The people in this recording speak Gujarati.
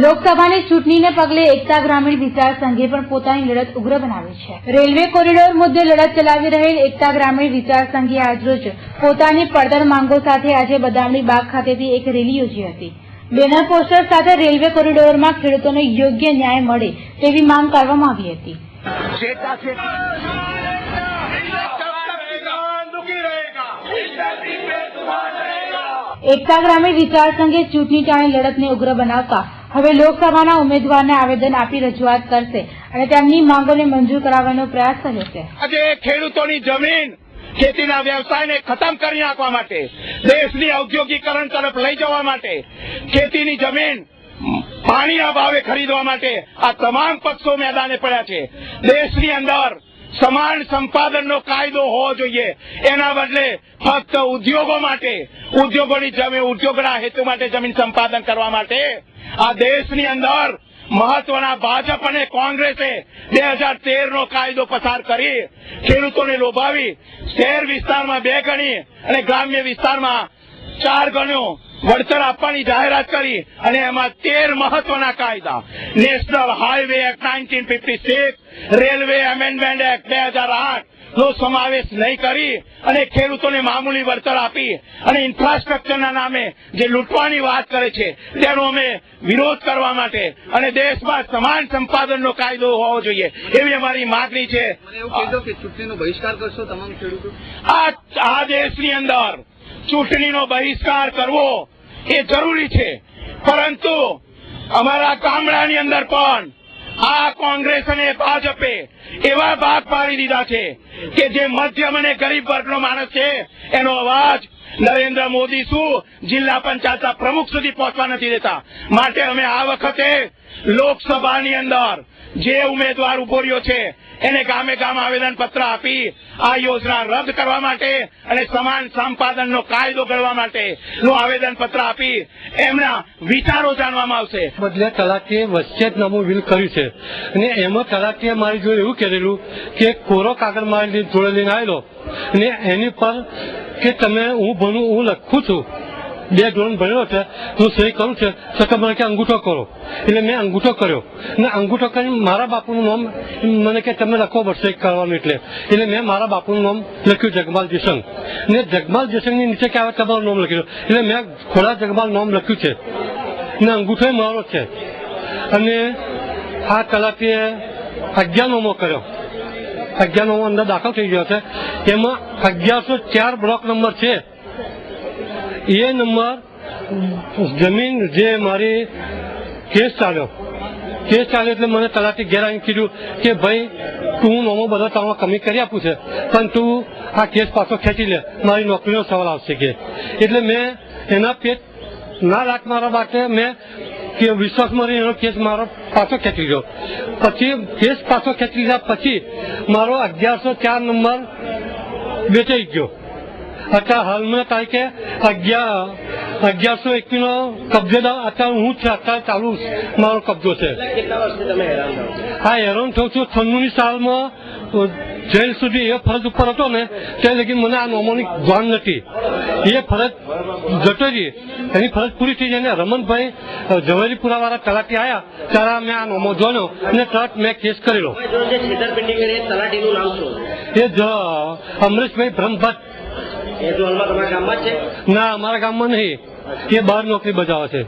લોકસભાની ચૂંટણીને પગલે એકતા ગ્રામીણ વિચાર સંઘે પણ પોતાની લડત ઉગ્ર બનાવી છે. રેલવે કોરિડોર મુદ્દે લડત ચલાવી રહેલ એકતા ગ્રામીણ વિચાર સંઘે આજરોજ પોતાની પડતર માંગો સાથે આજે બદામડી બાગ ખાતેથી એક રેલી યોજી હતી. બેનર પોસ્ટર સાથે રેલવે કોરિડોરમાં ખેડૂતોને યોગ્ય ન્યાય મળે તેવી માંગ કરવામાં આવી હતી. એકતા ગ્રામીણ વિચાર સંઘે ચૂંટણી ટાણે લડતને ઉગ્ર બનાવતા હવે લોકસભાના ઉમેદવારને આવેદન આપી રજૂઆત કરશે અને તેમની માંગોને મંજૂર કરાવવાનો પ્રયાસ કર્યો છે. આજે ખેડૂતોની જમીન ખેતીના વ્યવસાયને ખતમ કરી નાખવા માટે, દેશની ઔદ્યોગિકરણ તરફ લઈ જવા માટે, ખેતીની જમીન પાણીના ભાવે ખરીદવા માટે આ તમામ પક્ષો મેદાને પડ્યા છે. દેશની અંદર સમાન સંપાદનનો કાયદો હોવો જોઈએ. એના બદલે ફક્ત ઉદ્યોગો માટે, ઉદ્યોગોની જમીન, ઉદ્યોગના હેતુ માટે જમીન સંપાદન કરવા માટે આ દેશની અંદર મહત્વના ભાજપ અને કોંગ્રેસે 2013 નો કાયદો પસાર કરી ખેડૂતોને લોભાવી શહેર વિસ્તારમાં 2 ગણી અને ગ્રામ્ય વિસ્તારમાં 4 ગણું વળતર આપવાની જાહેરાત કરી અને એમાં 13 મહત્વના કાયદા, national highway act 1956, railway amendment act 2008 નો સમાવેશ નહીં કરી અને ખેડૂતોને મામૂલી વળતર આપી અને ઇન્ફ્રાસ્ટ્રક્ચરના નામે જે લૂંટવાની વાત કરે છે તેનો અમે વિરોધ કરવા માટે અને દેશમાં સમાન સંપાદનનો કાયદો હોવો જોઈએ એવી અમારી માંગણી છે. ચૂંટણીનો બહિષ્કાર કરશો તમામ ખેડૂતો? આ દેશની અંદર ચૂંટણીનો બહિષ્કાર કરવો એ જરૂરી છે, પરંતુ અમારા ગામડાની અંદર પણ આ કોંગ્રેસ અને ભાજપે એવા ભાગ પાડી દીધા છે કે જે મધ્યમ અને ગરીબ વર્ગનો માણસ છે એનો અવાજ નરેન્દ્ર મોદી શું જિલ્લા પંચાયતના પ્રમુખ સુધી પહોંચવા નથી દેતા. માટે અમે આ વખતે લોકસભાની અંદર જે ઉમેદવાર ઉભો રહ્યો છે એને ગામે ગામ આવેદનપત્ર આપી આ યોજના રદ કરવા માટે અને સમાન સંપાદનનો કાયદો ઘડવા માટે નું આવેદનપત્ર આપી એમના વિચારો જાણવામાં આવશે. બદલે તલાટીએ વચ્ચેનામું વિલ કર્યું છે અને એમાં તલાટીએ મારી જોડે એવું કહેલું કે કોરો કાગળ મારી જોડે લઈને આવેલો અને એની પર કે તમે હું ભણું, હું લખું છું, 2 ધોરણ ભણેલો છે, હું સહી કરું છું, છતાં મને કે અંગૂઠો કરો. એટલે મેં અંગૂઠો કર્યો અને અંગૂઠો કરીને મારા બાપુનું નામ મને કે તમે લખવો પડશે કરવાનું. એટલે મેં મારા બાપુનું નામ લખ્યું જગમાલ જયસંગ ને જગમાલ જયસંગની નીચે કે આવે તમારું નામ લખ્યું એટલે મેં ખોડા જગમાલ નામ લખ્યું છે ને અંગૂઠો મારો છે. અને આ તલાટીએ 11 નોમો કર્યો, 11 નોમો અંદર દાખલ થઈ ગયો છે. એમાં 1104 બ્લોક નંબર છે. એ નંબર જમીન જે મારી કેસ ચાલ્યો એટલે મને તલાટી ઘેર આવીને કીધું કે ભાઈ તું નોમો બધા તામાં કમી કરી આપું છે પણ તું આ કેસ પાછો ખેંચી લે, મારી નોકરીનો સવાલ આવશે કે. એટલે મેં એના પેટ ના લાખ મારા માટે મેં વિશ્વાસમાં રહી એનો કેસ મારો પાછો ખેંચી લીધો. પછી કેસ પાછો ખેંચી લીધા પછી મારો 1104 નંબર વેચાઈ ગયો. અત્યારે હાલમાં તારીખે 1121 નો કબજેદાર અત્યારે હું છે. અત્યારે ચાલુ મારો કબજો છે. હા, હેરાન થયું છું. 96ની સાલમાં જેલ સુધી એ ફરજ ઉપર હતો ને ત્યાં લગી મને આ નોમોની જાણ નથી. એ ફરજ જતો રહી, એની ફરજ પૂરી થઈ જાય ને રમણભાઈ ઝવેરીપુરા વાળા તલાટી આવ્યા ત્યારે મેં આ નોમો જોયો અને તરત મેં કેસ કરેલો. એ અમરેશભાઈ બ્રહ્મભટ્ટ. ના, અમારા ગામમાં નહીં, એ બહાર નોકરી બજાવે છે.